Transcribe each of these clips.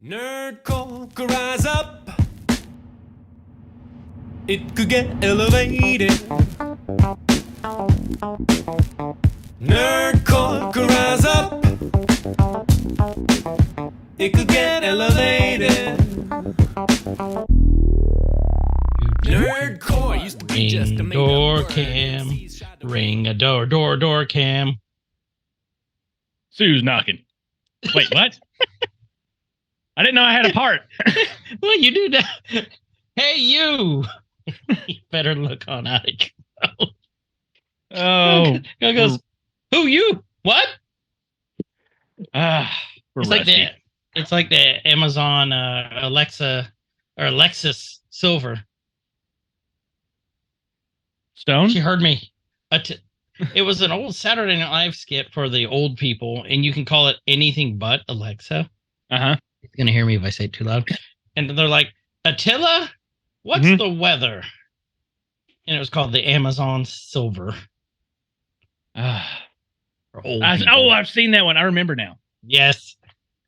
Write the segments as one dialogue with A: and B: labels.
A: Nerdcore could rise up. It could get elevated. Nerdcore could rise up. It could get elevated. Nerdcore used to be just a made-up
B: door
A: word.
B: cam, ring a door cam.
C: Sue's knocking. Wait, what? I didn't know I had a part.
B: Well, you do that. Hey, you. You better look on out of control.
C: Oh,
B: It goes, who you? What?
C: we're
B: It's
C: rusty.
B: like the Amazon Alexa or Alexis Silver.
C: Stone?
B: She heard me. It was an old Saturday Night Live skit for the old people, and you can call it anything but Alexa.
C: Uh-huh.
B: It's gonna hear me if I say it too loud. And they're like, Attila, what's the weather? And it was called the Amazon Silver. For old people.
C: I've seen that one. I remember now.
B: Yes.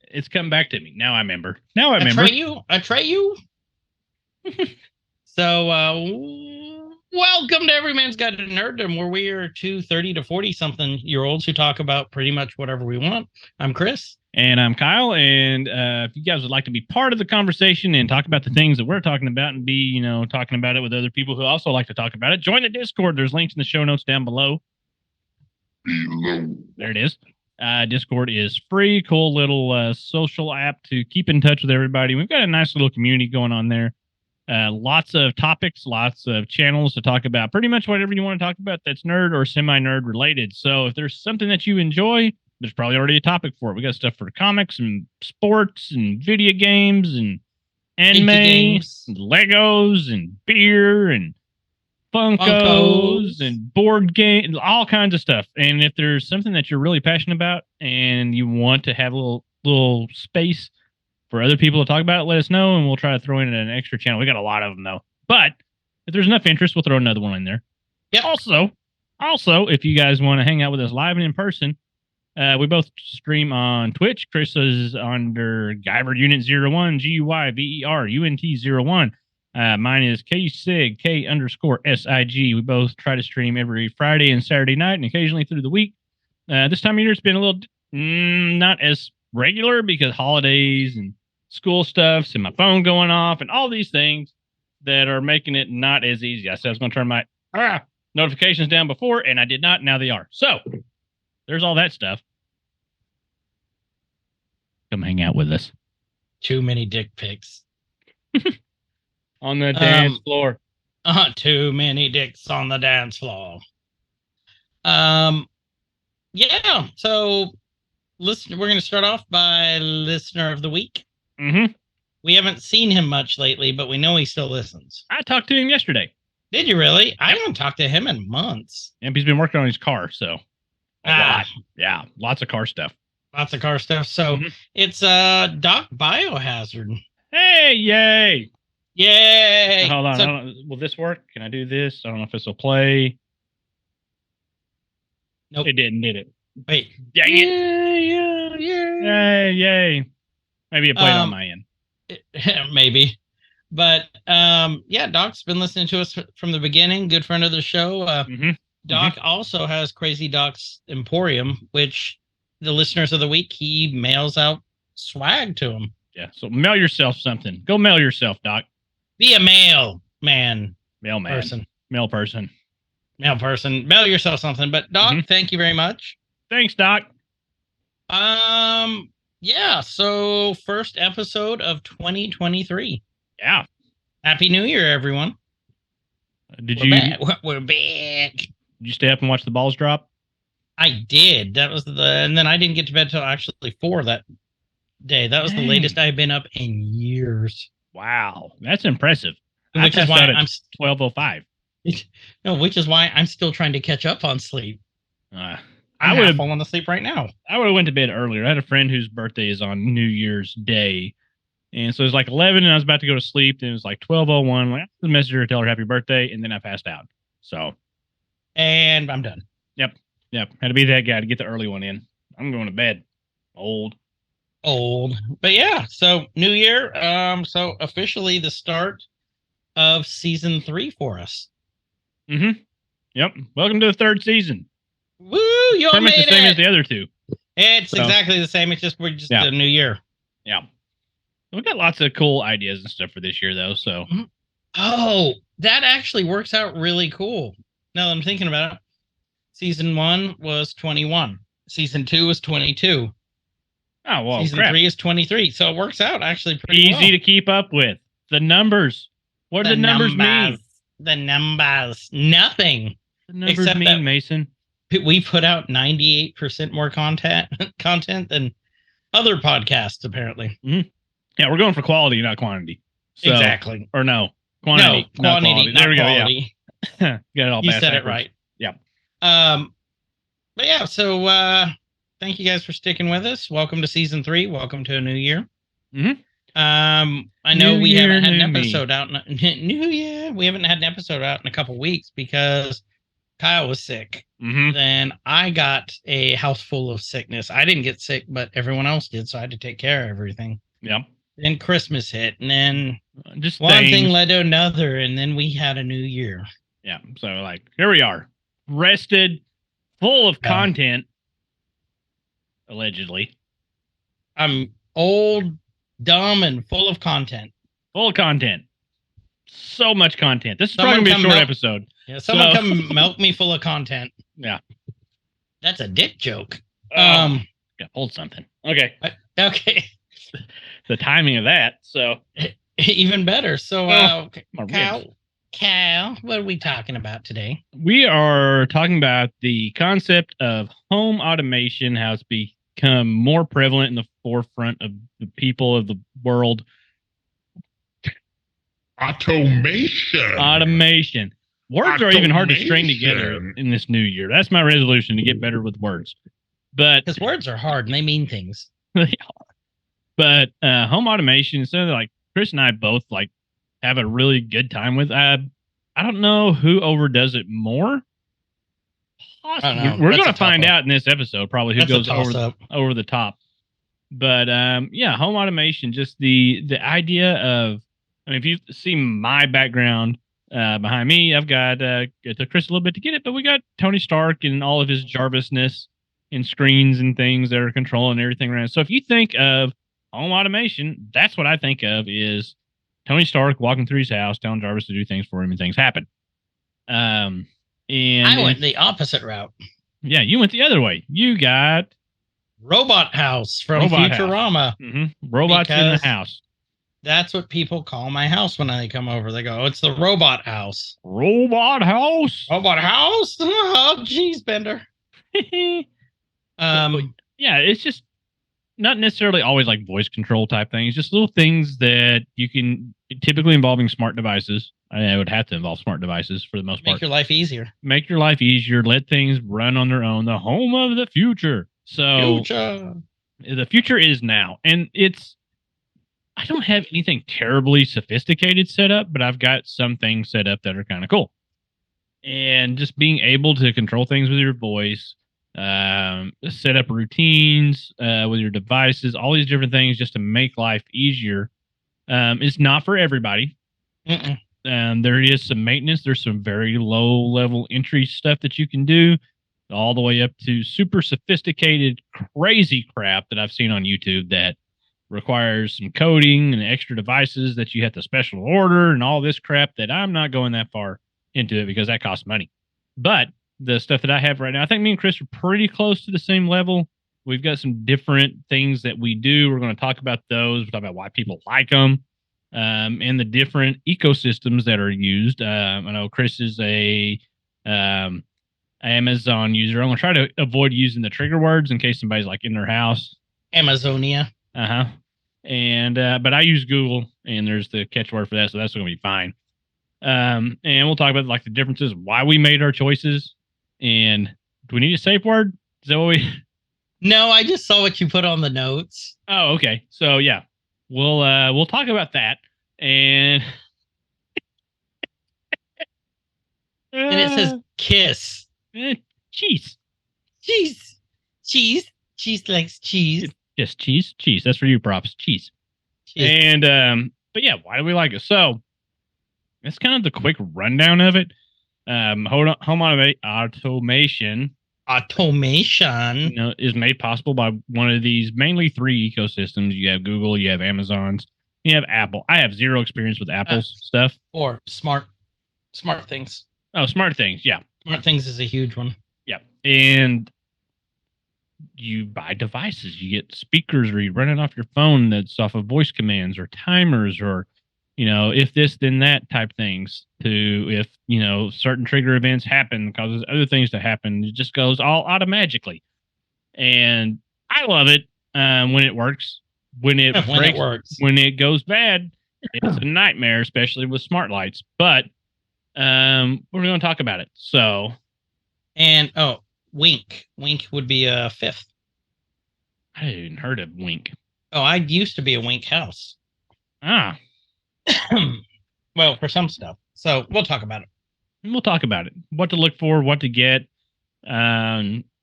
C: It's come back to me. Now I remember.
B: Atreyu. So, welcome to Everyman's Guide to Nerdom, where we are two 30 to 40-something-year-olds who talk about pretty much whatever we want. I'm Chris.
C: And I'm Kyle. And if you guys would like to be part of the conversation and talk about the things that we're talking about and be, talking about it with other people who also like to talk about it, join the Discord. There's links in the show notes down below. There it is. Discord is free, cool little social app to keep in touch with everybody. We've got a nice little community going on there. Lots of topics, lots of channels to talk about pretty much whatever you want to talk about that's nerd or semi-nerd related. So if there's something that you enjoy, there's probably already a topic for it. We got stuff for comics and sports and video games and anime, and Legos and beer and Funkos and board games, all kinds of stuff. And if there's something that you're really passionate about and you want to have a little space for other people to talk about it, let us know, and we'll try to throw in an extra channel. We got a lot of them, though. But if there's enough interest, we'll throw another one in there. Yeah. Also, if you guys want to hang out with us live and in person, we both stream on Twitch. Chris is under Guyver Unit 01, Guyver UNT 01. Mine is KSIG, K_SIG. We both try to stream every Friday and Saturday night and occasionally through the week. This time of year, it's been a little not as regular because holidays and school stuffs and my phone going off and all these things that are making it not as easy. I said I was going to turn my notifications down before, and I did not. Now they are. So there's all that stuff. Come hang out with us.
B: Too many dick pics.
C: On the dance floor.
B: Too many dicks on the dance floor. Yeah. So, we're going to start off by Listener of the Week.
C: Mm-hmm.
B: We haven't seen him much lately, but we know he still listens.
C: I talked to him yesterday.
B: Did you really? I haven't talked to him in months.
C: Yep, he's been working on his car, so a lot. Yeah, lots of car stuff.
B: Lots of car stuff. So, it's Doc Biohazard.
C: Hey, yay!
B: Yay!
C: Hold on. Will this work? Can I do this? I don't know if this will play.
B: Nope.
C: It didn't, did it?
B: Wait.
C: Dang it. Yeah. Yay. Maybe it played on my end.
B: Maybe. But, yeah, Doc's been listening to us from the beginning. Good friend of the show. Doc also has Crazy Doc's Emporium, which the listeners of the week, he mails out swag to them.
C: Yeah, so mail yourself something. Go mail yourself, Doc.
B: Be a mailman.
C: Mailman.
B: Person.
C: Mail person.
B: Mail person. Mail yourself something. But Doc, thank you very much.
C: Thanks, Doc.
B: Yeah, so first episode of 2023.
C: Yeah.
B: Happy New Year, everyone. We're back.
C: Did you stay up and watch the balls drop?
B: I did. And then I didn't get to bed till actually 4 that day. That was the latest I've been up in years.
C: Wow, that's impressive.
B: Which is why I'm
C: 12:05.
B: No, which is why I'm still trying to catch up on sleep.
C: I
B: would have fallen asleep right now. I
C: would have went to bed earlier. I had a friend whose birthday is on New Year's Day, and so it was like 11, and I was about to go to sleep. And it was like 12:01. Like, I messaged her to tell her happy birthday, and then I passed out. So,
B: and I'm done.
C: Yep. Had to be that guy to get the early one in. I'm going to bed. Old.
B: old. But yeah, so new year. So officially the start of season 3 for us.
C: Mm-hmm. Yep. Welcome to the third season.
B: Woo! You all
C: Pretty much
B: made
C: the same
B: it.
C: as the other two.
B: It's
C: So-
B: exactly the same. It's just we're just
C: Yeah.
B: a new year.
C: Yeah. We've got lots of cool ideas and stuff for this year, though. So
B: Oh, that actually works out really cool. Now that I'm thinking about it, season 1 was 21. Season 2 was 22.
C: oh well,
B: Season
C: crap.
B: 3 is 23. So it works out actually pretty
C: Easy
B: well.
C: to keep up with. The numbers. What do the numbers mean?
B: The numbers. Nothing.
C: The numbers
B: Except
C: mean,
B: that-
C: Mason.
B: We put out 98% more content than other podcasts, apparently.
C: Yeah, we're going for quality, not quantity. So,
B: Exactly.
C: Or no, quantity,
B: No,
C: not
B: quantity,
C: quality.
B: not
C: There we
B: quality.
C: go. Yeah, got it all.
B: You
C: bad
B: said it
C: backwards.
B: right.
C: Yeah.
B: But yeah, so thank you guys for sticking with us. Welcome to season 3. Welcome to a new year.
C: Mhm.
B: I know
C: New
B: we
C: year,
B: haven't had
C: new
B: an
C: me.
B: episode out. New year. We haven't had an episode out in a couple weeks because Kyle was sick.
C: Mhm.
B: Then I got a house full of sickness. I didn't get sick, but everyone else did, so I had to take care of everything.
C: Yep.
B: Then Christmas hit, and then
C: Just
B: one thing
C: things.
B: led to another, and then we had a new year.
C: Yeah. So like here we are, rested, full of
B: Yeah.
C: content, allegedly.
B: I'm old, dumb, and full of content.
C: Full of content. So much content. This is
B: Someone
C: probably gonna be a
B: come
C: short
B: milk-
C: episode.
B: Yeah, someone
C: So-
B: come milk me full of content.
C: Yeah.
B: That's a dick joke.
C: Yeah, hold something. Okay.
B: Okay.
C: The timing of that. So
B: Even better. So,
C: my
B: Cal, what are we talking about today?
C: we are talking about the concept of home automation, how it's become more prevalent in the forefront of the people of the world.
D: Automation.
C: Automation. Words are even hard to string
D: Automation.
C: together in this new year. That's my resolution, to get better with words. But
B: Because words are hard and they mean things.
C: home automation, so like Chris and I both like have a really good time with. I don't know who overdoes it more.
B: I don't know.
C: We're
B: That's
C: going
B: a
C: to find
B: toss-up.
C: out in this episode probably who
B: That's a
C: goes
B: toss-up.
C: over the top. But yeah, home automation, just the idea of, I mean, if you see my background behind me, I've got it took Chris a little bit to get it, but we got Tony Stark and all of his Jarvisness and screens and things that are controlling everything around. So if you think of home automation, that's what I think of is Tony Stark walking through his house, telling Jarvis to do things for him, and things happen. And
B: I went the opposite route.
C: yeah, you went the other way. You got
B: Robot House from
C: Robot House.
B: Futurama.
C: robots in the
B: Because-
C: house.
B: That's what people call my house when they come over. They go, "Oh, it's the Robot House."
C: Robot house.
B: Robot House? Oh, geez, Bender.
C: Yeah, it's just not necessarily always like voice control type things. Just little things that you can, typically involving smart devices. I would have to involve smart devices for the most part.
B: Make your life easier.
C: Make your life easier. Let things run on their own. The home of the future. So
B: Future.
C: the future is now, and I don't have anything terribly sophisticated set up, but I've got some things set up that are kind of cool. And just being able to control things with your voice, set up routines with your devices, all these different things just to make life easier. It's not for everybody.
B: Mm-mm.
C: There is some maintenance. There's some very low level entry stuff that you can do, all the way up to super sophisticated, crazy crap that I've seen on YouTube that requires some coding and extra devices that you have to special order and all this crap that I'm not going that far into it because that costs money. But the stuff that I have right now, I think me and Chris are pretty close to the same level. We've got some different things that we do. We're going to talk about those. We'll talk about why people like them. And the different ecosystems that are used. I know Chris is a Amazon user. I'm gonna try to avoid using the trigger words in case somebody's like in their house.
B: Amazonia.
C: And but I use Google, and there's the catchword for that, so that's gonna be fine. And we'll talk about like the differences, why we made our choices, and do we need a safe word? Is that what we?
B: No, I just saw what you put on the notes.
C: Oh, okay. So yeah, we'll talk about that, and
B: And it says kiss.
C: cheese.
B: Cheese. Cheese. Cheese likes cheese.
C: Just cheese. That's for you, props. Cheese.
B: Jeez.
C: And but yeah, why do we like it? So that's kind of the quick rundown of it. Automation, is made possible by one of these mainly three ecosystems. You have Google, you have Amazon's, you have Apple. I have zero experience with Apple's stuff.
B: Or smart things.
C: Oh, smart things. Yeah.
B: Smart things is a huge one.
C: Yeah. And you buy devices, you get speakers, or you run it off your phone that's off of voice commands or timers, or if this then that type things, to if certain trigger events happen causes other things to happen. It just goes all automagically, and I love it when it works. When it breaks,
B: works,
C: when it goes bad, it's a nightmare, especially with smart lights. But we're going to talk about it. So,
B: and Wink would be a fifth.
C: I hadn't heard of Wink.
B: Oh, I used to be a Wink house.
C: Ah.
B: Well, for some stuff. So we'll talk about it.
C: We'll talk about it. What to look for, what to get,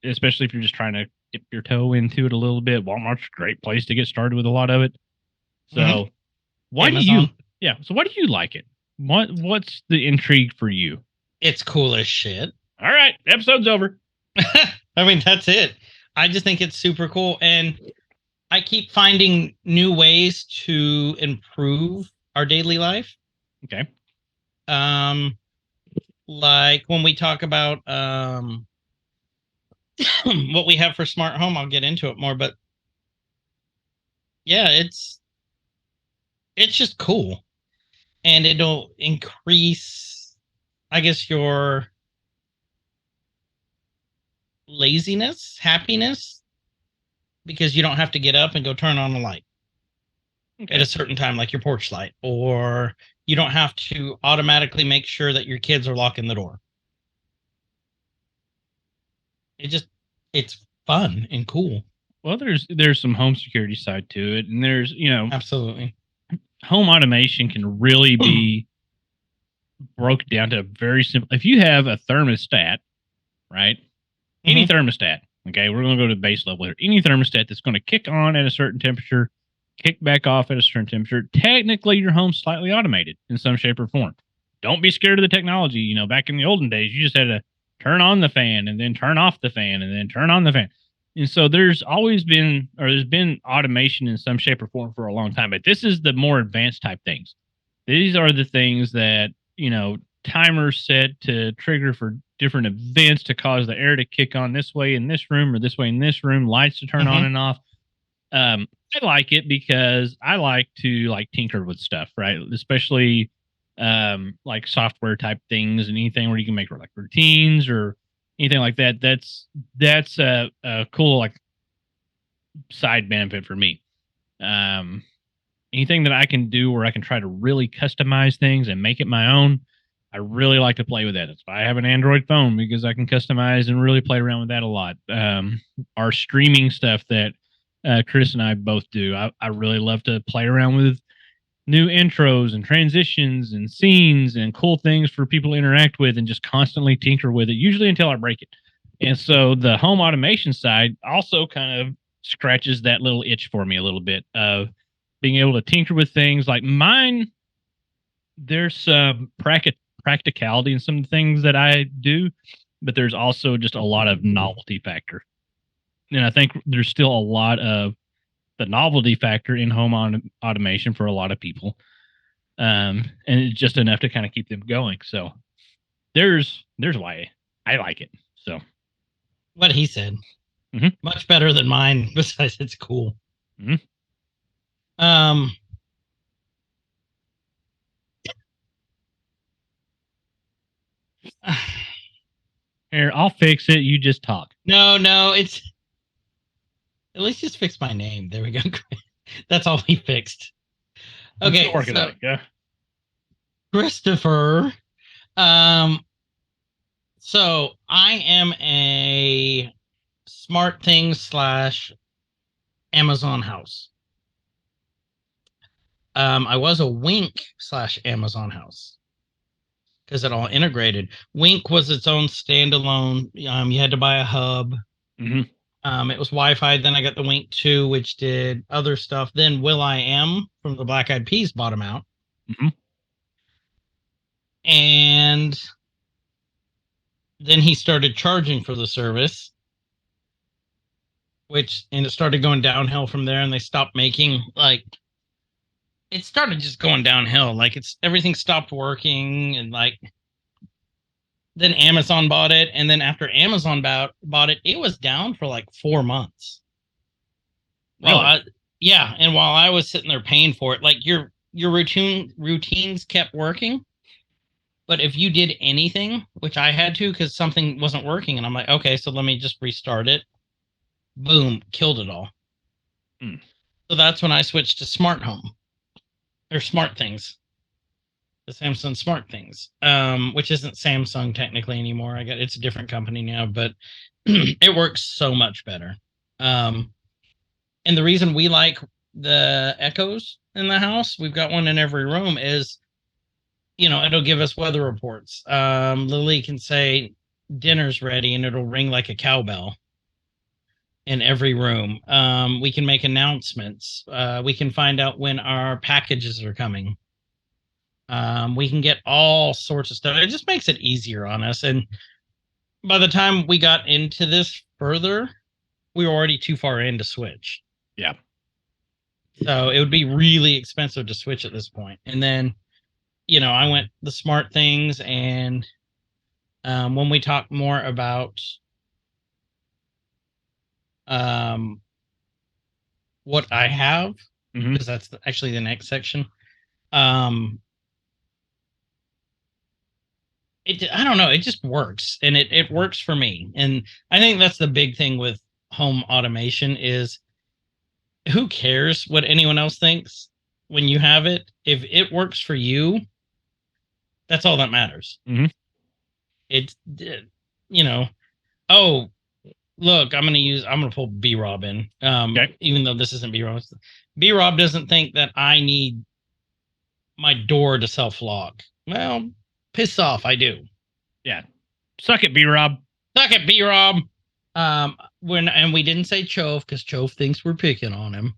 C: especially if you're just trying to dip your toe into it a little bit. Walmart's a great place to get started with a lot of it. So why do you like it? What's the intrigue for you?
B: It's cool as shit.
C: All right, episode's over.
B: I mean, that's it. I just think it's super cool, and I keep finding new ways to improve our daily life.
C: Okay.
B: Like when we talk about what we have for smart home, I'll get into it more, but yeah, it's just cool. And it'll increase, I guess, your happiness, because you don't have to get up and go turn on a light at a certain time, like your porch light, or you don't have to automatically make sure that your kids are locking the door. It's fun and cool.
C: Well, there's some home security side to it, and there's
B: absolutely,
C: home automation can really be broke down to a very simple. If you have a thermostat, right? Any thermostat, okay, we're going to go to base level here. Any thermostat that's going to kick on at a certain temperature, kick back off at a certain temperature, technically your home's slightly automated in some shape or form. Don't be scared of the technology. Back in the olden days, you just had to turn on the fan and then turn off the fan and then turn on the fan. And so there's been automation in some shape or form for a long time, but this is the more advanced type things. These are the things that, timers set to trigger for different events to cause the air to kick on this way in this room or this way in this room, lights to turn on and off. I like it because I like to tinker with stuff, right? Especially like software type things and anything where you can make routines or anything like that. That's a cool side benefit for me. Anything that I can do where I can try to really customize things and make it my own, I really like to play with that. That's why I have an Android phone, because I can customize and really play around with that a lot. Our streaming stuff that Chris and I both do, I really love to play around with new intros and transitions and scenes and cool things for people to interact with, and just constantly tinker with it, usually until I break it. And so the home automation side also kind of scratches that little itch for me a little bit of being able to tinker with things. Like mine, there's some practicality in some things that I do, but there's also just a lot of novelty factor. And I think there's still a lot of the novelty factor in home automation for a lot of people. And it's just enough to kind of keep them going. So there's why I like it. So
B: what he said, much better than mine. Besides, it's cool.
C: Here, I'll fix it. You just talk.
B: No, it's at least just fix my name. There we go. That's all he fixed. Okay, Christopher. So I am a smart things / Amazon house. I was a Wink / Amazon house, because it all integrated. Wink was its own standalone. You had to buy a hub. It was Wi-Fi. Then I got the Wink 2, which did other stuff. Then Will I Am from the Black Eyed Peas bought him out.
C: Mm-hmm.
B: And then he started charging for the service, and it started going downhill from there. And they stopped making, like, it started just going downhill. Like, everything stopped working. And, like, then Amazon bought it. And then after Amazon bought it, it was down for like 4 months. Well,
C: Really?
B: and while I was sitting there paying for it, like your routines kept working. But if you did anything, which I had to because something wasn't working, and I'm like, okay, so let me just restart it. Boom, killed it all. So that's when I switched to smart home or smart things, the Samsung smart things, which isn't Samsung technically anymore. It's a different company now, but it works so much better. And the reason we like the Echoes in the house, we've got one in every room, is, it'll give us weather reports. Lily can say dinner's ready and it'll ring like a cowbell in every room. We can make announcements. We can find out when our packages are coming. We can get all sorts of stuff. It just makes it easier on us. And by the time we got into this further, we were already too far in to switch.
C: Yeah.
B: So it would be really expensive to switch at this point. And then, I went the smart things. And when we talk more about what I have, because that's actually the next section. I don't know. It just works, and it works for me. And I think that's the big thing with home automation is, who cares what anyone else thinks when you have it? If it works for you, that's all that matters. It's, oh, look, I'm going to pull B-Rob in.
C: Okay.
B: Even though this isn't B-Rob. B-Rob doesn't think that I need my door to self-lock. Well, piss off, I do.
C: Yeah. Suck it, B-Rob.
B: Suck it, B-Rob. And we didn't say Chove because Chove thinks we're picking on him.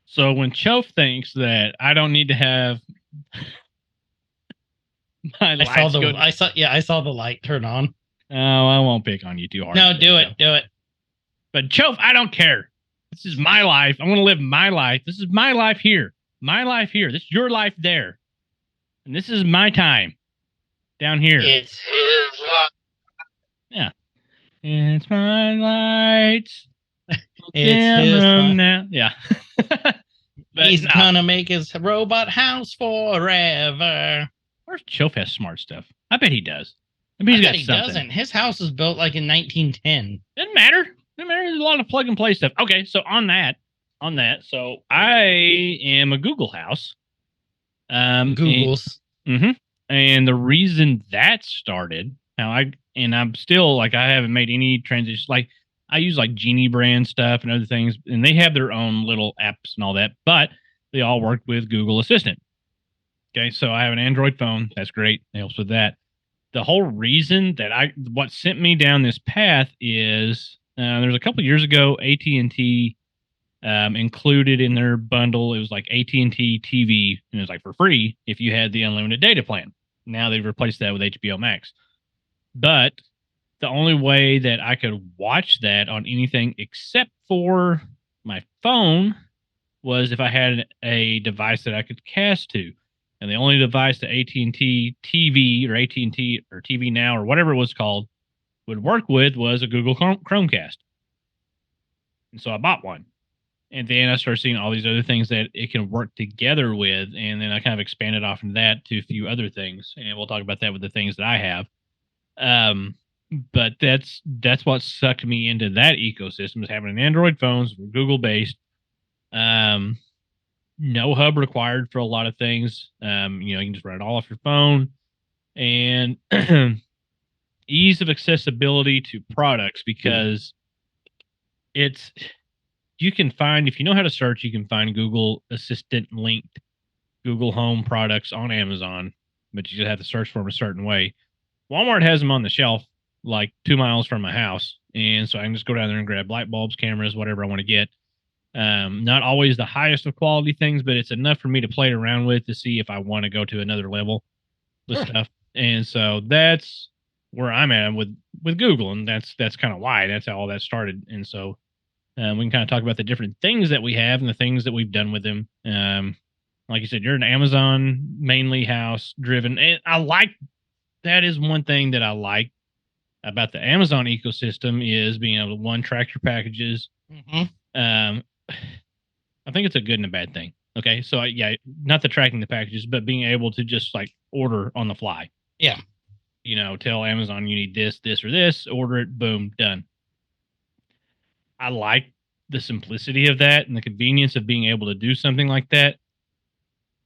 C: So when Chove thinks that I don't need to have my lights
B: I saw the light turn on.
C: Oh, I won't pick on you too hard.
B: No, do it.
C: But Chove, I don't care. This is my life. I want to live my life. This is my life here. My life here. This is your life there. And this is my time down here.
B: It's his life.
C: Yeah. It's my lights.
B: It's his life.
C: Now. Yeah.
B: He's gonna make his robot house forever.
C: Where's Chove has smart stuff? I bet he does. I bet he
B: doesn't. His house was built like in 1910.
C: Doesn't matter. There's a lot of plug and play stuff. Okay, so on that, so I am a Google house.
B: Google's.
C: And the reason that started, I'm still like, I haven't made any transition. Like, I use like Genie brand stuff and other things, and they have their own little apps and all that, but they all work with Google Assistant. Okay, so I have an Android phone. That's great. It helps with that. The whole reason that what sent me down this path is there's a couple years ago, AT&T included in their bundle, it was like AT&T TV, and it was like for free if you had the unlimited data plan. Now they've replaced that with HBO Max. But the only way that I could watch that on anything except for my phone was if I had a device that I could cast to. And the only device that AT&T TV or AT&T or TV Now or whatever it was called would work with was a Google Chromecast. And so I bought one. And then I started seeing all these other things that it can work together with. And then I kind of expanded off into that to a few other things. And we'll talk about that with the things that I have. But that's what sucked me into that ecosystem, is having an Android phones, Google based. No hub required for a lot of things. You can just run it all off your phone, and ease of accessibility to products, because you can find, if you know how to search, you can find Google Assistant linked Google Home products on Amazon, but you just have to search for them a certain way. Walmart has them on the shelf like 2 miles from my house, And so I can just go down there and grab light bulbs, cameras, whatever I want to get. Not always the highest of quality things, but it's enough for me to play around with to see if I want to go to another level with stuff. And so that's where I'm at with Google, and that's kind of why that's how all that started. And so we can kind of talk about the different things that we have and the things that we've done with them. Like you said, you're an Amazon mainly house driven, and I like that is one thing that I like about the Amazon ecosystem is being able to track your packages. I think it's a good and a bad thing. Okay, so not the tracking the packages, but being able to just like order on the fly.
B: Yeah.
C: Tell Amazon you need this, this, or this, order it, boom, done. I like the simplicity of that and the convenience of being able to do something like that.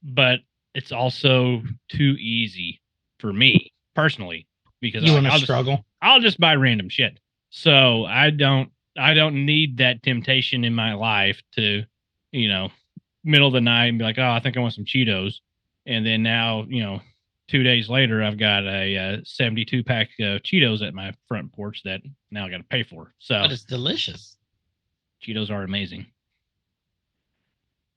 C: But it's also too easy for me personally because
B: you want to struggle.
C: I'll just buy random shit. So I don't need that temptation in my life to, middle of the night and be like, oh, I think I want some Cheetos. And then now, 2 days later, I've got a 72 pack of Cheetos at my front porch that now I got to pay for. So,
B: but it's delicious.
C: Cheetos are amazing.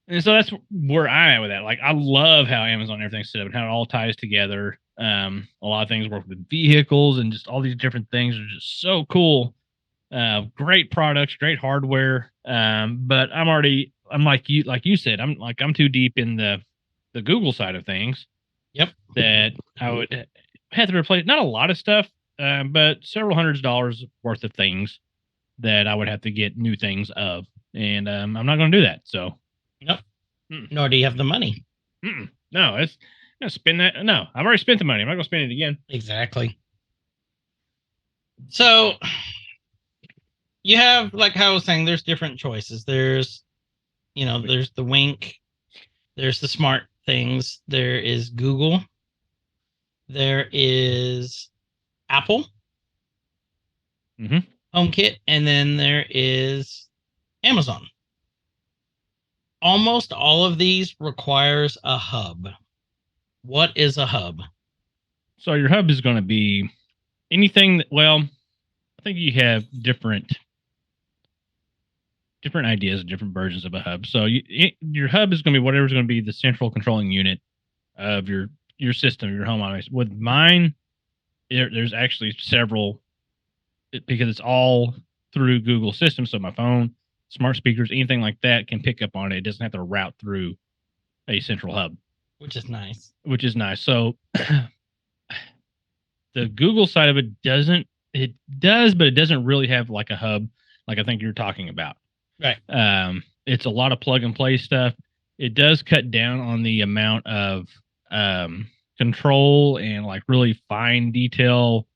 C: And so that's where I'm at with that. Like, I love how Amazon everything's set up and how it all ties together. A lot of things work with vehicles and just all these different things are just so cool. Great products, great hardware. But I'm like you said, I'm too deep in the Google side of things.
B: Yep. That
C: I would have to replace not a lot of stuff, but several $100s worth of things that I would have to get new things of. And I'm not going to do that. So,
B: nope. Nor do you have the money.
C: No, it's spend that. No, I've already spent the money. I'm not going to spend it again.
B: Exactly. So you have, like how I was saying, there's different choices. There's, there's the Wink, there's the Smart Things, there is Google, there is Apple, HomeKit, and then there is Amazon. Almost all of these requires a hub. What is a hub?
C: So your hub is going to be anything that, I think you have different ideas, different versions of a hub. So your hub is going to be whatever's going to be the central controlling unit of your system, your home automation. With mine, there's actually several because it's all through Google systems. So my phone, smart speakers, anything like that can pick up on it. It doesn't have to route through a central hub.
B: Which is nice.
C: So the Google side of it doesn't, it does, but it doesn't really have like a hub like I think you're talking about.
B: Right.
C: It's a lot of plug and play stuff. It does cut down on the amount of control and like really fine detail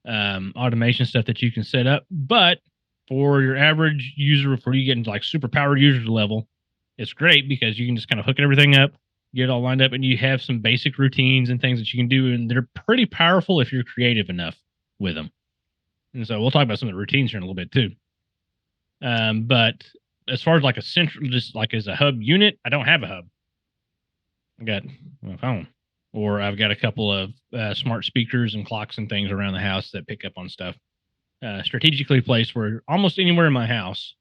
C: automation stuff that you can set up. But for your average user, before you get into like super powered user level, it's great because you can just kind of hook everything up, get it all lined up, and you have some basic routines and things that you can do. And they're pretty powerful if you're creative enough with them. And so we'll talk about some of the routines here in a little bit too. But as far as like a central, just like as a hub unit, I don't have a hub. I got my phone, or I've got a couple of smart speakers and clocks and things around the house that pick up on stuff. Strategically placed where almost anywhere in my house,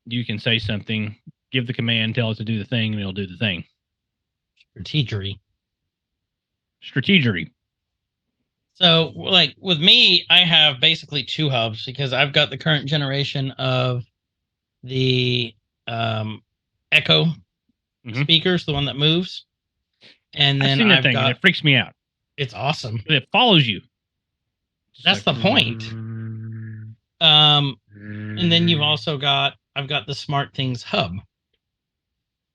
C: you can say something, give the command, tell it to do the thing, and it'll do the thing. Strategery.
B: So, like with me, I have basically two hubs because I've got the current generation of the Echo speakers, the one that moves, and then I've got.
C: It freaks me out.
B: It's awesome.
C: It follows you.
B: That's the point. And then I've got the Smart Things hub,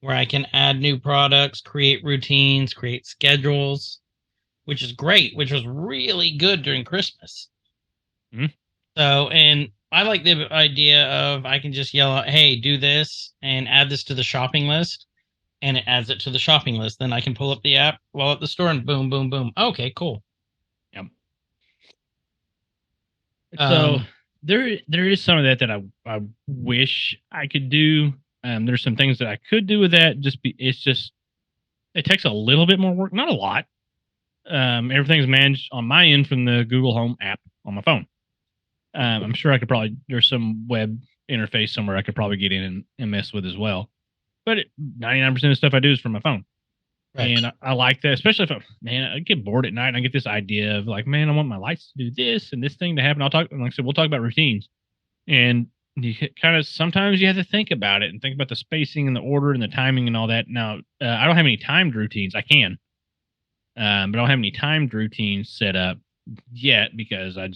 B: where I can add new products, create routines, create schedules, which is great, which was really good during Christmas. So, and I like the idea of I can just yell out, hey, do this and add this to the shopping list. And it adds it to the shopping list. Then I can pull up the app while at the store and boom, boom, boom. Okay, cool.
C: Yep. So there is some of that I wish I could do. There's some things that I could do with that. It takes a little bit more work, not a lot. Everything's managed on my end from the Google Home app on my phone. I'm sure I could probably, there's some web interface somewhere I could probably get in and mess with as well. But 99% of the stuff I do is from my phone.
B: Right.
C: And I like that, especially if I get bored at night and I get this idea of like, man, I want my lights to do this and this thing to happen. Like I said, we'll talk about routines. And you kind of, sometimes you have to think about it and think about the spacing and the order and the timing and all that. Now, I don't have any timed routines. I can, but I don't have any timed routines set up yet because I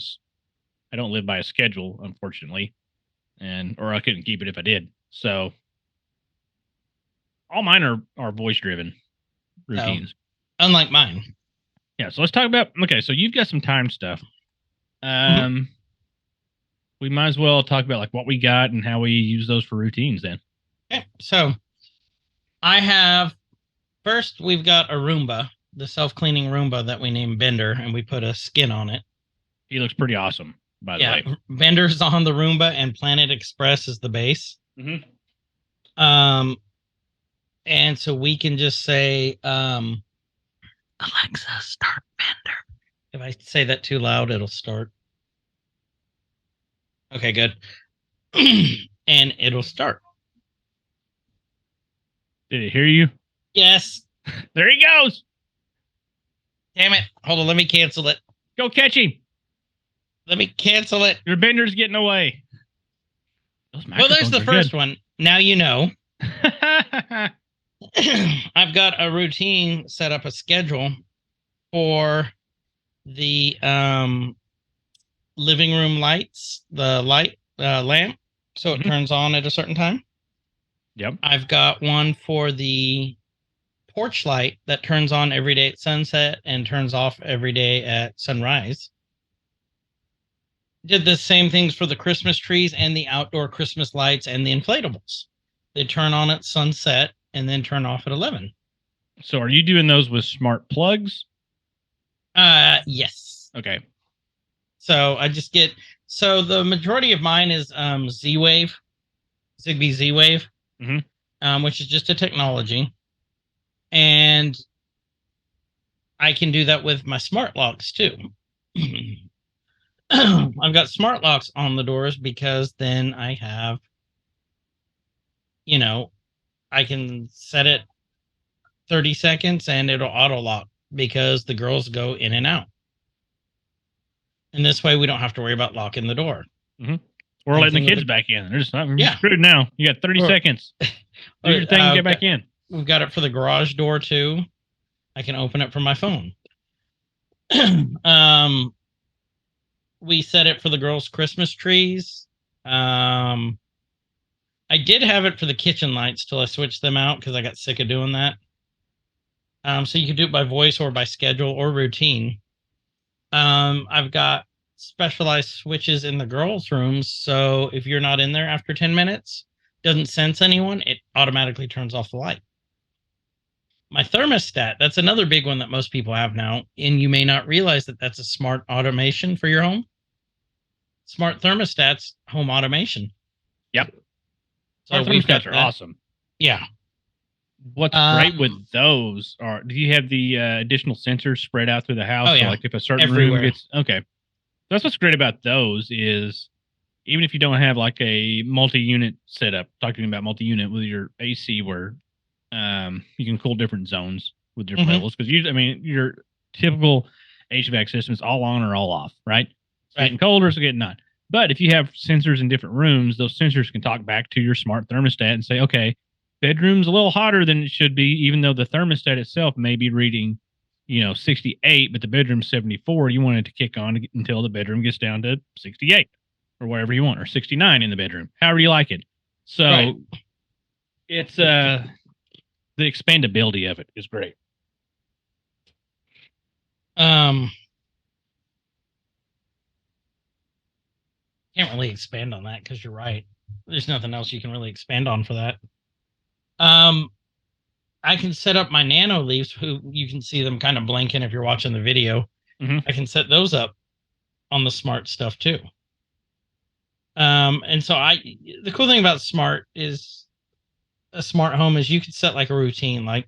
C: don't live by a schedule, unfortunately. Or I couldn't keep it if I did. So all mine are voice driven routines.
B: Unlike mine.
C: Yeah, so let's talk about, okay, so you've got some time stuff. We might as well talk about like what we got and how we use those for routines then.
B: Okay, so we've got a Roomba, the self-cleaning Roomba that we named Bender, and we put a skin on it.
C: He looks pretty awesome, by the way.
B: Bender's on the Roomba and Planet Express is the base.
C: Mm-hmm.
B: And so we can just say, Alexa, start Bender. If I say that too loud, it'll start. Okay, good. And it'll start.
C: Did it hear you?
B: Yes.
C: There he goes.
B: Damn it. Hold on, let me cancel it.
C: Go catch him.
B: Let me cancel it.
C: Your Bender's getting away.
B: Well, there's the first one. Now you know. I've got a routine set up, a schedule for the living room lights, the light lamp, so it turns on at a certain time.
C: Yep.
B: I've got one for the porch light that turns on every day at sunset and turns off every day at sunrise. Did the same things for the Christmas trees and the outdoor Christmas lights and the inflatables. They turn on at sunset and then turn off at 11.
C: So are you doing those with smart plugs?
B: Yes.
C: Okay.
B: So the majority of mine is Z-Wave, Zigbee Z-Wave, which is just a technology. And I can do that with my smart locks too. I've got smart locks on the doors because then I have, I can set it 30 seconds and it'll auto lock because the girls go in and out. And this way we don't have to worry about locking the door.
C: Mm-hmm. Or letting the kids back in. They're just not
B: Yeah.
C: screwed now. You got 30 seconds. Do your thing and get back in.
B: We've got it for the garage door too. I can open it from my phone. We set it for the girls' Christmas trees. I did have it for the kitchen lights till I switched them out because I got sick of doing that. So you can do it by voice or by schedule or routine. I've got specialized switches in the girls' rooms, so if you're not in there after 10 minutes, doesn't sense anyone, it automatically turns off the light. My thermostat, that's another big one that most people have now, and you may not realize that that's a smart automation for your home. Smart thermostats, home automation.
C: Yep.
B: So
C: Our thermostats are awesome.
B: Yeah.
C: What's great with those do you have the additional sensors spread out through the house?
B: Oh, yeah.
C: So like if a certain
B: Everywhere.
C: room gets, okay. That's what's great about those is even if you don't have like a multi-unit setup, talking about multi-unit with your AC where you can cool different zones with your levels. Because your typical HVAC system is all on or all off, right? It's getting colder, it's getting not. But if you have sensors in different rooms, those sensors can talk back to your smart thermostat and say, okay, bedroom's a little hotter than it should be, even though the thermostat itself may be reading, 68, but the bedroom's 74. You want it to kick on until the bedroom gets down to 68 or whatever you want, or 69 in the bedroom, however you like it. So it's the expandability of it is great.
B: Can't really expand on that because you're right. There's nothing else you can really expand on for that. I can set up my nano leaves, who you can see them kind of blinking if you're watching the video. I can set those up on the smart stuff too. And so the cool thing about smart is a smart home is you could set like a routine. Like,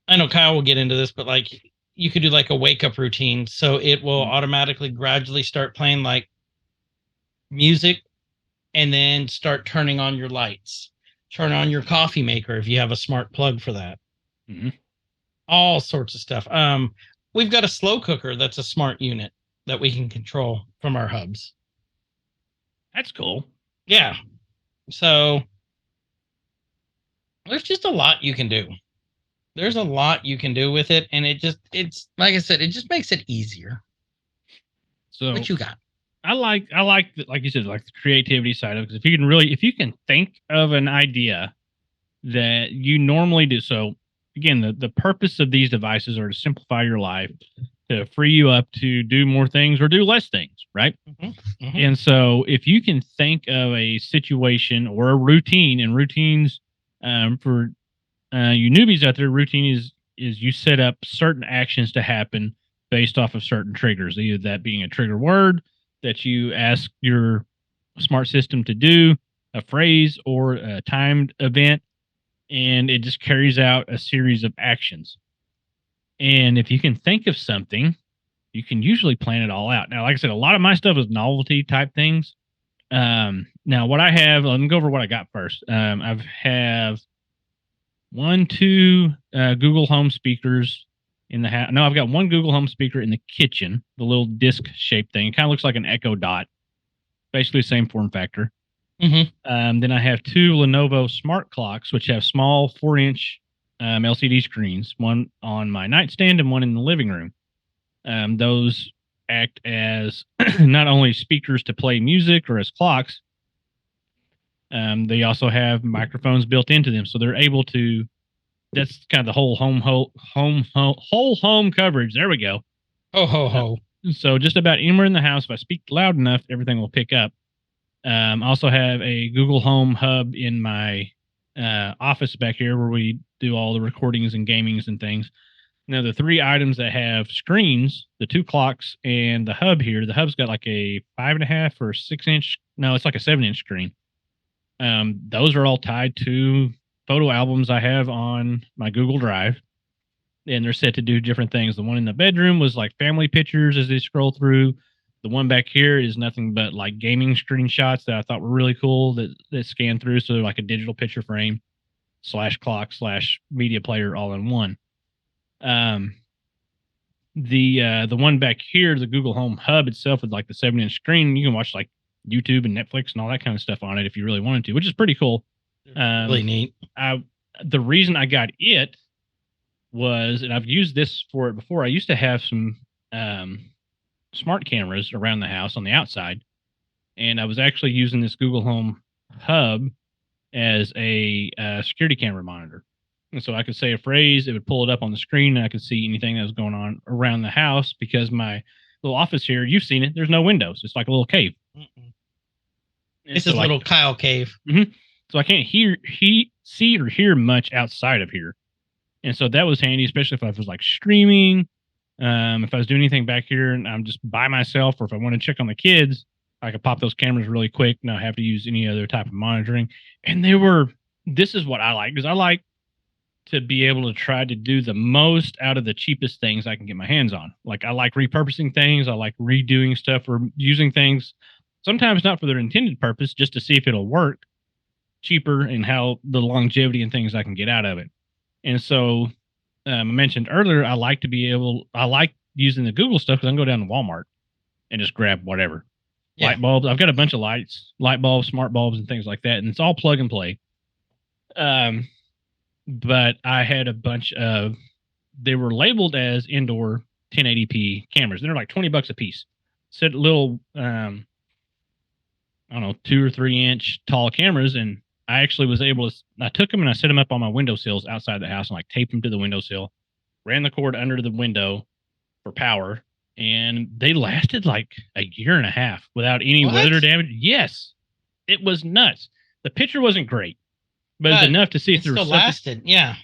B: I know Kyle will get into this, but like you could do like a wake up routine. So it will automatically gradually start playing like music, and then start turning on your lights. Turn on your coffee maker if you have a smart plug for that.
C: Mhm.
B: All sorts of stuff. We've got a slow cooker that's a smart unit that we can control from our hubs.
C: That's cool.
B: Yeah. So there's just a lot you can do. There's a lot you can do with it, and it's like I said, it just makes it easier.
C: So
B: What you got?
C: I like like you said, like the creativity side of it. Because if you can think of an idea that you normally do. So again, the purpose of these devices are to simplify your life, to free you up to do more things or do less things, right?
B: Mm-hmm.
C: And so if you can think of a situation or a routine, and routines for you newbies out there, routine is you set up certain actions to happen based off of certain triggers, either that being a trigger word that you ask your smart system to do, a phrase, or a timed event, and it just carries out a series of actions. And if you can think of something, you can usually plan it all out. Now, like I said, a lot of my stuff is novelty type things. Now, what I have, let me go over what I got first. I have two Google Home speakers in the house. No, I've got one Google Home speaker in the kitchen, the little disc shaped thing. It kind of looks like an Echo Dot, basically the same form factor.
B: Mm-hmm.
C: Then I have two Lenovo smart clocks, which have small 4-inch LCD screens, one on my nightstand and one in the living room. Those act as not only speakers to play music or as clocks, they also have microphones built into them, so they're able to. That's kind of the whole whole home coverage. There we go.
B: Ho ho ho.
C: So just about anywhere in the house, if I speak loud enough, everything will pick up. I also have a Google Home hub in my office back here where we do all the recordings and gamings and things. Now, the three items that have screens, the two clocks and the hub here, the hub's got like a 5.5 or 6-inch. No, it's like a 7-inch screen. Those are all tied to photo albums I have on my Google Drive, and they're set to do different things. The one in the bedroom was like family pictures as they scroll through. The one back here is nothing but like gaming screenshots that I thought were really cool that scan through. So they're like a digital picture frame / clock / media player all in one. The one back here, the Google Home Hub itself with like the 7-inch screen, you can watch like YouTube and Netflix and all that kind of stuff on it if you really wanted to, which is pretty cool.
B: Really neat.
C: The reason I got it was, and I've used this for it before, I used to have some smart cameras around the house on the outside, and I was actually using this Google Home Hub as a security camera monitor. And so I could say a phrase, it would pull it up on the screen, and I could see anything that was going on around the house because my little office here, you've seen it, there's no windows. It's like a little cave.
B: It's a little Kyle cave.
C: Mm-hmm. So I can't see or hear much outside of here. And so that was handy, especially if I was like streaming, if I was doing anything back here and I'm just by myself, or if I want to check on the kids, I could pop those cameras really quick, not have to use any other type of monitoring. And this is what I like, because I like to be able to try to do the most out of the cheapest things I can get my hands on. Like, I like repurposing things. I like redoing stuff or using things, sometimes not for their intended purpose, just to see if it'll work cheaper and how the longevity and things I can get out of it. And so I mentioned earlier, I like using the Google stuff because I can go down to Walmart and just grab whatever. Yeah. Light bulbs. I've got a bunch of lights, light bulbs, smart bulbs, and things like that. And it's all plug and play. But I had a bunch of, they were labeled as indoor 1080p cameras. They're like $20 a piece. Set little, I don't know, 2 or 3 inch tall cameras. And I actually was able to, I took them and I set them up on my windowsills outside the house and like taped them to the windowsill, ran the cord under the window for power. And they lasted like a year and a half without any weather damage. Yes, it was nuts. The picture wasn't great, but it's enough to see if there was something.
B: Lasted. Yeah.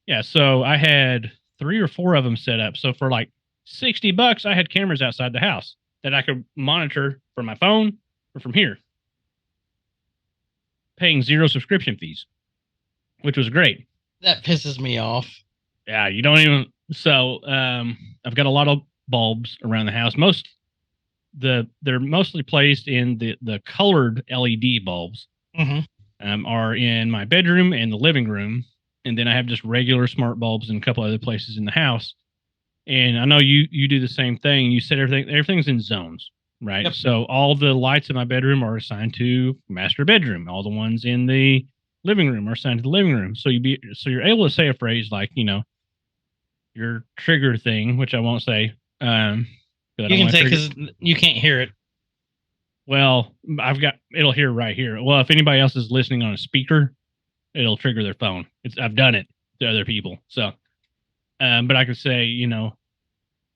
C: Yeah. So I had 3 or 4 of them set up. So for like $60, I had cameras outside the house that I could monitor from my phone or from here, paying 0 subscription fees, which was great.
B: That pisses me off.
C: Yeah. You don't even. So I've got a lot of bulbs around the house. they're mostly placed in the colored LED bulbs. Are in my bedroom and the living room, and then I have just regular smart bulbs in a couple other places in the house. And I know you do the same thing. You said everything's in zones, right?
B: Yep.
C: So all the lights in my bedroom are assigned to master bedroom. All the ones in the living room are assigned to the living room. So you're able to say a phrase like, your trigger thing, which I won't say.
B: You can say because you can't hear it.
C: Well, it'll hear right here. Well, if anybody else is listening on a speaker, it'll trigger their phone. I've done it to other people. So, but I could say,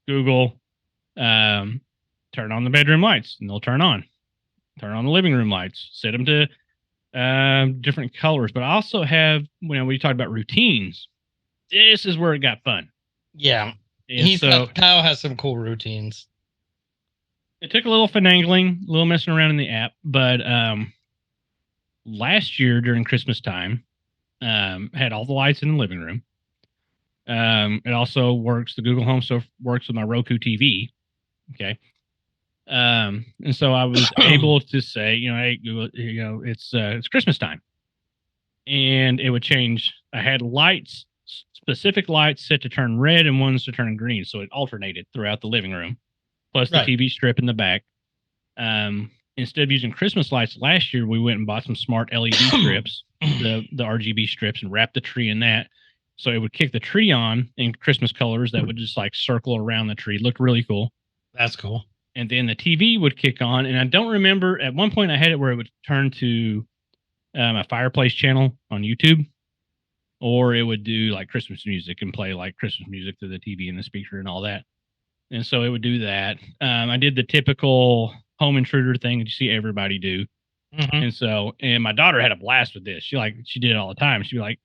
C: Google, turn on the bedroom lights, and they'll turn on. Turn on the living room lights. Set them to different colors. But I also have, when we talk about routines, this is where it got fun.
B: Yeah,
C: And
B: Kyle has some cool routines.
C: It took a little finagling, a little messing around in the app, but last year during Christmas time, had all the lights in the living room. It also works. The Google Home stuff works with my Roku TV. Okay. And so I was able to say, hey Google, it's Christmas time, and it would change. I had specific lights set to turn red and ones to turn green, so it alternated throughout the living room. Plus the TV strip in the back. Instead of using Christmas lights last year, we went and bought some smart LED strips, the RGB strips, and wrapped the tree in that. So it would kick the tree on in Christmas colors that would just like circle around the tree. It looked really cool.
B: That's cool.
C: And then the TV would kick on. And I don't remember, at one point I had it where it would turn to a fireplace channel on YouTube, or it would do like Christmas music and play like Christmas music through the TV and the speaker and all that. And so it would do that. I did the typical home intruder thing that you see everybody do. And my daughter had a blast with this. She did it all the time. She'd be like,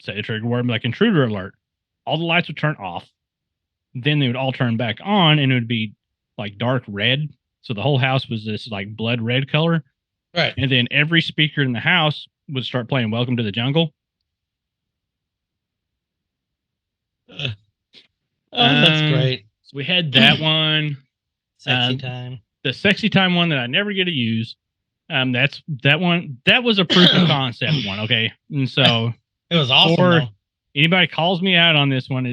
C: say a trigger word, like intruder alert. All the lights would turn off. Then they would all turn back on, and it would be like dark red. So the whole house was this like blood red color.
B: Right.
C: And then every speaker in the house would start playing Welcome to the Jungle.
B: That's great.
C: So we had that one.
B: Sexy time.
C: The sexy time one that I never get to use. That one. That was a proof of concept one. Okay. And so
B: it was awesome.
C: Or anybody calls me out on this one,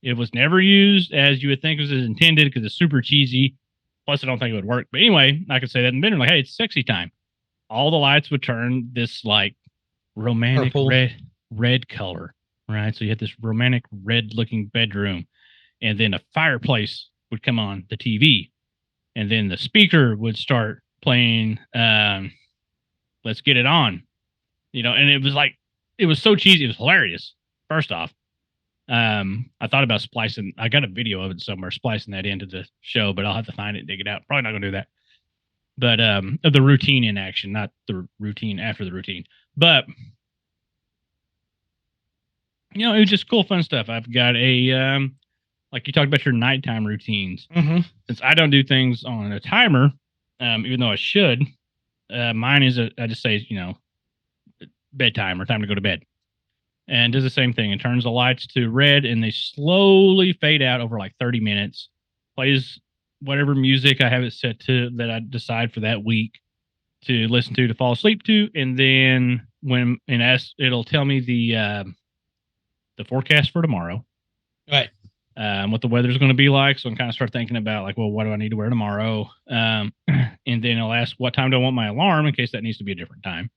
C: it was never used as you would think it was intended because it's super cheesy. Plus, I don't think it would work. But anyway, I could say that in the bedroom, like, hey, it's sexy time. All the lights would turn this like romantic red color, right? So you had this romantic red looking bedroom, and then a fireplace would come on the TV, and then the speaker would start playing Let's Get It On, and it was so cheesy. It was hilarious. First off, I thought about splicing. I got a video of it somewhere, splicing that into the show, but I'll have to find it and dig it out. Probably not going to do that. But of the routine in action, not the routine after the routine. But it was just cool, fun stuff. I've got a like you talked about your nighttime routines. Since I don't do things on a timer, even though I should, mine is I just say bedtime or time to go to bed. And does the same thing. It turns the lights to red, and they slowly fade out over like 30 minutes. Plays whatever music I have it set to that I decide for that week to listen to fall asleep to. And then it'll tell me the forecast for tomorrow.
B: Right.
C: What the weather's going to be like. So I'm kind of start thinking about like, well, what do I need to wear tomorrow? And then it'll ask what time do I want my alarm in case that needs to be a different time.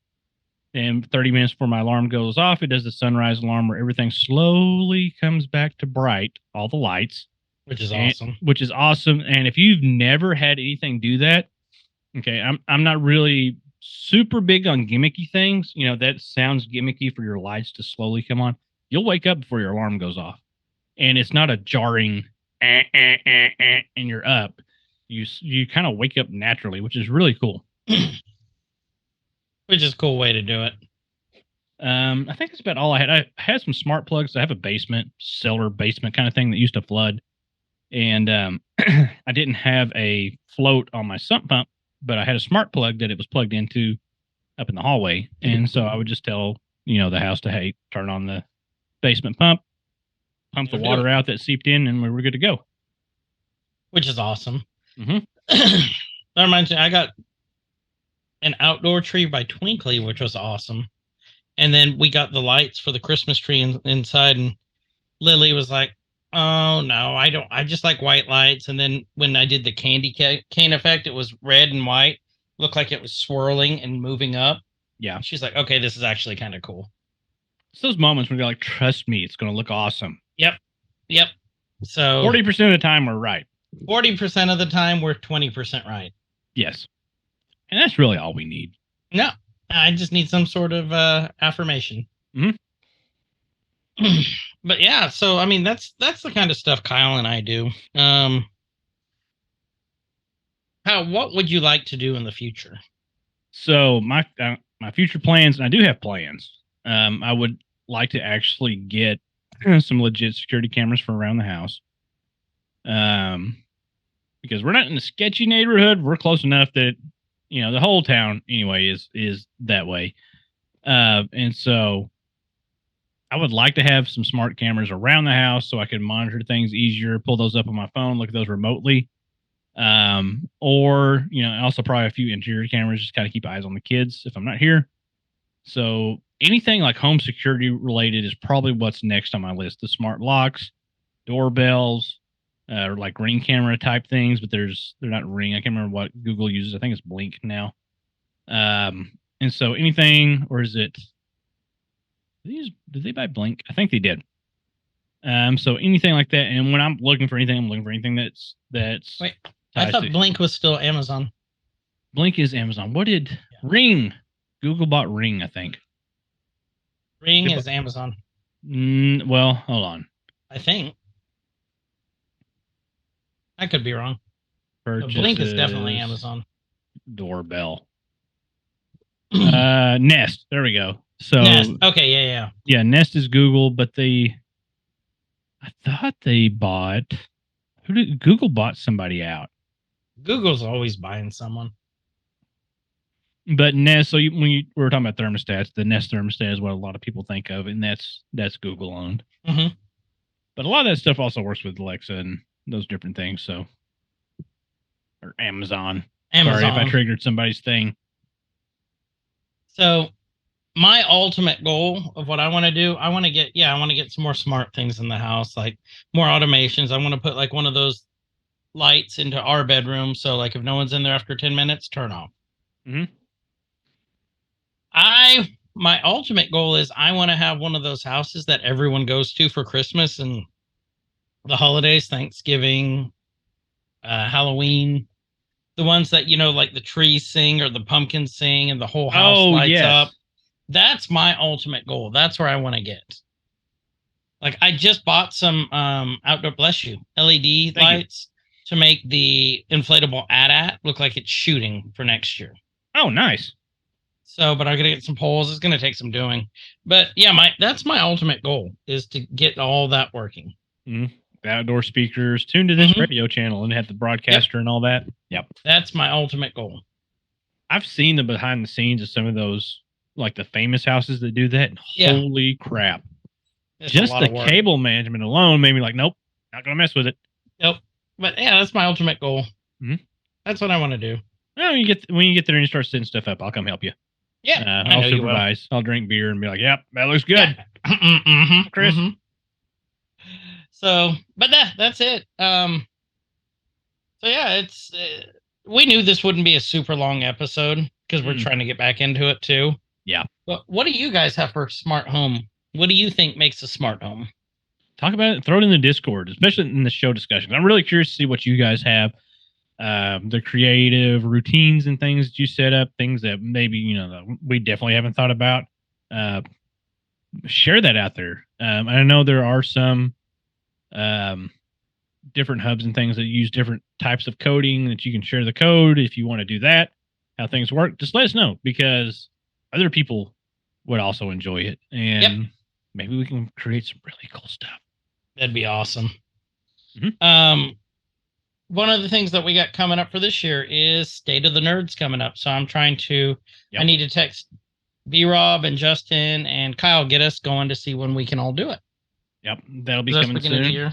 C: And 30 minutes before my alarm goes off, it does the sunrise alarm where everything slowly comes back to bright, all the lights.
B: Which is awesome.
C: Which is awesome. And if you've never had anything do that, okay, I'm not really super big on gimmicky things. That sounds gimmicky for your lights to slowly come on. You'll wake up before your alarm goes off. And it's not a jarring, and you're up. You kind of wake up naturally, which is really cool.
B: Which is a cool way to do it.
C: I think that's about all I had. I had some smart plugs. I have a cellar basement kind of thing that used to flood. And I didn't have a float on my sump pump, but I had a smart plug that it was plugged into up in the hallway. And so I would just tell, the house to, hey, turn on the basement pump the water out that seeped in, and we were good to go.
B: Which is awesome. that reminds me, I got an outdoor tree by Twinkly, which was awesome. And then we got the lights for the Christmas tree inside, and Lily was like, "Oh no, I don't. I just like white lights." And then when I did the candy cane effect, it was red and white, looked like it was swirling and moving up.
C: Yeah.
B: She's like, "Okay, this is actually kind of cool."
C: It's those moments when you're like, trust me, it's going to look awesome.
B: Yep. So
C: 40% of the time, we're right.
B: 40% of the time, we're 20% right.
C: Yes. And that's really all we need.
B: No, I just need some sort of affirmation.
C: Mm-hmm.
B: But yeah, so I mean, that's the kind of stuff Kyle and I do. What would you like to do in the future?
C: So my future plans, and I do have plans. I would like to actually get some legit security cameras for around the house. Because we're not in a sketchy neighborhood. We're close enough that, you know, the whole town anyway is that way. And so I would like to have some smart cameras around the house so I can monitor things easier, pull those up on my phone, look at those remotely. Or, you know, also probably a few interior cameras, just kind of keep eyes on the kids if I'm not here. So anything like home security related is probably what's next on my list. The smart locks, doorbells, or like Ring camera type things, but they're not Ring. I can't remember what Google uses. I think it's Blink now. And so anything, or is it, did they buy Blink? I think they did. So anything like that. And when I'm looking for anything, I'm looking for anything that's
B: Wait, I thought Blink was still Amazon.
C: Blink is Amazon. What did Ring? Google bought Ring, I think.
B: Ring is Amazon.
C: Well, hold on.
B: I think. I could be wrong.
C: Purchases,
B: Blink is definitely Amazon.
C: Doorbell. Nest. There we go. So
B: Nest. Okay, yeah.
C: Yeah, Nest is Google, but I thought they bought. Google bought somebody out?
B: Google's always buying someone.
C: But Nest. So when we were talking about thermostats, the Nest thermostat is what a lot of people think of, and that's Google owned.
B: Mm-hmm.
C: But a lot of that stuff also works with Alexa and those different things. So, or Amazon. Sorry if I triggered somebody's thing.
B: So, my ultimate goal of what I want to do, I want to get some more smart things in the house, like more automations. I want to put like one of those lights into our bedroom. So like if no one's in there after 10 minutes, turn off.
C: Mm-hmm.
B: My ultimate goal is I want to have one of those houses that everyone goes to for Christmas and the holidays, Thanksgiving, Halloween, the ones that, you know, like the trees sing or the pumpkins sing and the whole house lights up. That's my ultimate goal. That's where I want to get. Like I just bought some outdoor LED lights to make the inflatable AT-AT look like it's shooting for next year.
C: Oh, nice.
B: So, but I'm gonna get some poles. It's gonna take some doing. But yeah, that's my ultimate goal is to get all that working.
C: Mm-hmm. The outdoor speakers tuned to this radio channel and have the broadcaster and all that. Yep.
B: That's my ultimate goal.
C: I've seen the behind the scenes of some of those, like the famous houses that do that. Holy crap.
B: It's
C: just the cable management alone made me like, nope, not going to mess with it.
B: Nope. But yeah, that's my ultimate goal.
C: Mm-hmm.
B: That's what I want to do.
C: Well, when you get there and you start setting stuff up, I'll come help you.
B: Yeah.
C: I'll supervise. I'll drink beer and be like, yep, that looks good.
B: Yeah. Mm-hmm.
C: Chris.
B: Mm-hmm. So, but that's it. So yeah, it's, we knew this wouldn't be a super long episode because we're trying to get back into it too.
C: Yeah.
B: But what do you guys have for smart home? What do you think makes a smart home?
C: Talk about it. Throw it in the Discord, especially in the show discussions. I'm really curious to see what you guys have. The creative routines and things that you set up, things that maybe, you know, we definitely haven't thought about. Share that out there. I know there are some different hubs and things that use different types of coding that you can share the code if you want to do that, how things work. Just let us know because other people would also enjoy it. And maybe we can create some really cool stuff.
B: That'd be awesome.
C: Mm-hmm.
B: One of the things that we got coming up for this year is State of the Nerds coming up. So I'm trying to, I need to text B-Rob and Justin and Kyle, get us going to see when we can all do it.
C: Yep. That'll be coming soon.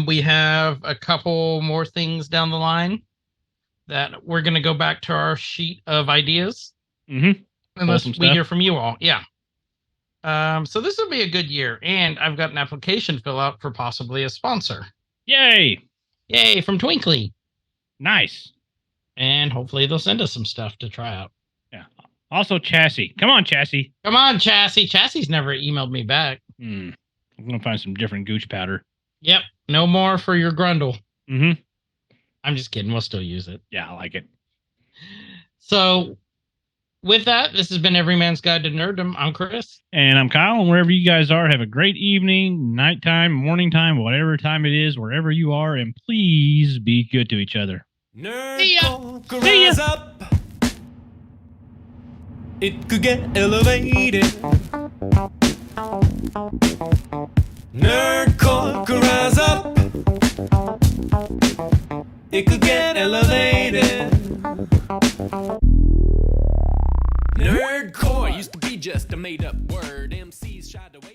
B: We have a couple more things down the line. that we're going to go back to our sheet of ideas.
C: Mm-hmm.
B: Unless
C: Wholesome
B: we
C: stuff.
B: hear from you all. Yeah. So this will be a good year. And I've got an application fill out for possibly a sponsor.
C: Yay!
B: Yay, from Twinkly.
C: Nice.
B: And hopefully they'll send us some stuff to try out.
C: Yeah. Also, Chassis. Come on, Chassis.
B: Come on, Chassis. Chassis's never emailed me back.
C: I'm going to find some different gooch powder.
B: Yep. No more for your grundle.
C: Mm-hmm.
B: I'm just kidding. We'll still use it.
C: Yeah, I like it.
B: So with that, this has been Everyman's Guide to Nerdom. I'm Chris.
C: And I'm Kyle, and wherever you guys are, have a great evening, nighttime, morning time, whatever time it is, wherever you are, and please be good to each other.
A: Nerd
B: See ya.
A: talk,
C: See ya.
A: rise up. It could get elevated. Nerd talk, rise up. It could get elevated. Nerdcore used to be just a made up word. MCs tried to wait.